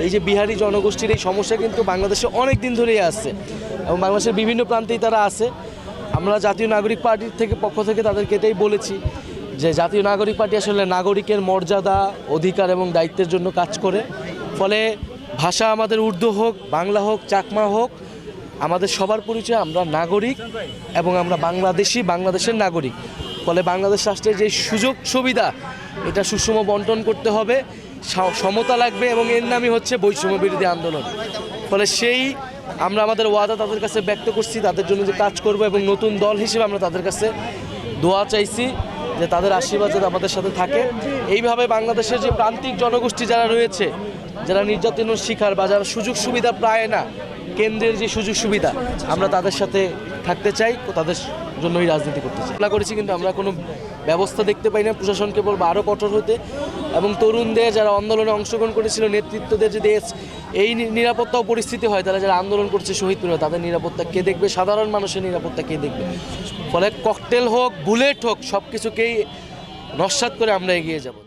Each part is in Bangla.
এই যে বিহারি জনগোষ্ঠীর এই সমস্যা কিন্তু বাংলাদেশে অনেক দিন ধরেই আছে এবং বাংলাদেশের বিভিন্ন প্রান্তেই তারা আছে। আমরা জাতীয় নাগরিক পার্টির পক্ষ থেকে তাদেরকে এটাই বলেছি যে জাতীয় নাগরিক পার্টি আসলে নাগরিকের মর্যাদা, অধিকার এবং দায়িত্বের জন্য কাজ করে। ফলে ভাষা আমাদের উর্দু হোক, বাংলা হোক, চাকমা হোক, আমাদের সবার পরিচয় আমরা নাগরিক এবং আমরা বাংলাদেশের নাগরিক। ফলে বাংলাদেশ রাষ্ট্রের যে সুযোগ সুবিধা এটা সুষম বন্টন করতে হবে, সমতা লাগবে এবং এর নামই হচ্ছে বৈষম্য বিরোধী আন্দোলন। ফলে আমরা আমাদের ওয়াদা তাদের কাছে ব্যক্ত করছি, তাদের জন্য যে কাজ করব এবং নতুন দল হিসেবে আমরা তাদের কাছে দোয়া চাইছি যে তাদের আশীর্বাদ যাতে আমাদের সাথে থাকে। এইভাবে বাংলাদেশের যে প্রান্তিক জনগোষ্ঠী যারা রয়েছে, যারা নির্যাতনের শিকার বা যারা সুযোগ সুবিধা পায় না, কেন্দ্রের যে সুযোগ সুবিধা, আমরা তাদের সাথে থাকতে চাই, তাদের জন্যই রাজনীতি করতে চাই। আমরা করেছি কিন্তু আমরা কোনো ব্যবস্থা দেখতে পাই না। প্রশাসনকে বলবো আরও কঠোর হতে এবং তরুণদের যারা আন্দোলনে অংশগ্রহণ করেছিল, নেতৃত্বদের যদি এই নিরাপত্তাও পরিস্থিতি হয়, তারা যারা আন্দোলন করছে শহীদ পরিবার, তাদের নিরাপত্তা কে দেখবে? সাধারণ মানুষের নিরাপত্তা কে দেখবে? ফলে ককটেল হোক, বুলেট হোক, সব কিছুকেই নস্যাৎ করে আমরা এগিয়ে যাব।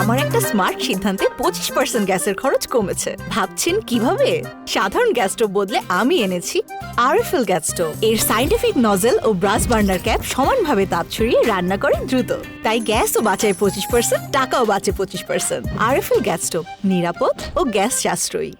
আমার একটা স্মার্ট সিদ্ধান্তে 25% গ্যাসের খরচ কমেছে। ভাবছেন কিভাবে? সাধারণ গ্যাস স্টোভ বদলে আমি এনেছি আরএফএল গ্যাস স্টোভ। এর সাইন্টিফিক নজল ও ব্রাস বার্নার ক্যাপ সমানভাবে তাপ ছড়িয়ে রান্না করে দ্রুত। তাই গ্যাসও বাঁচায় 25%, টাকাও বাঁচে 25%। আরএফএল গ্যাস স্টোভ, নিরাপদ ও গ্যাস সাশ্রয়ী।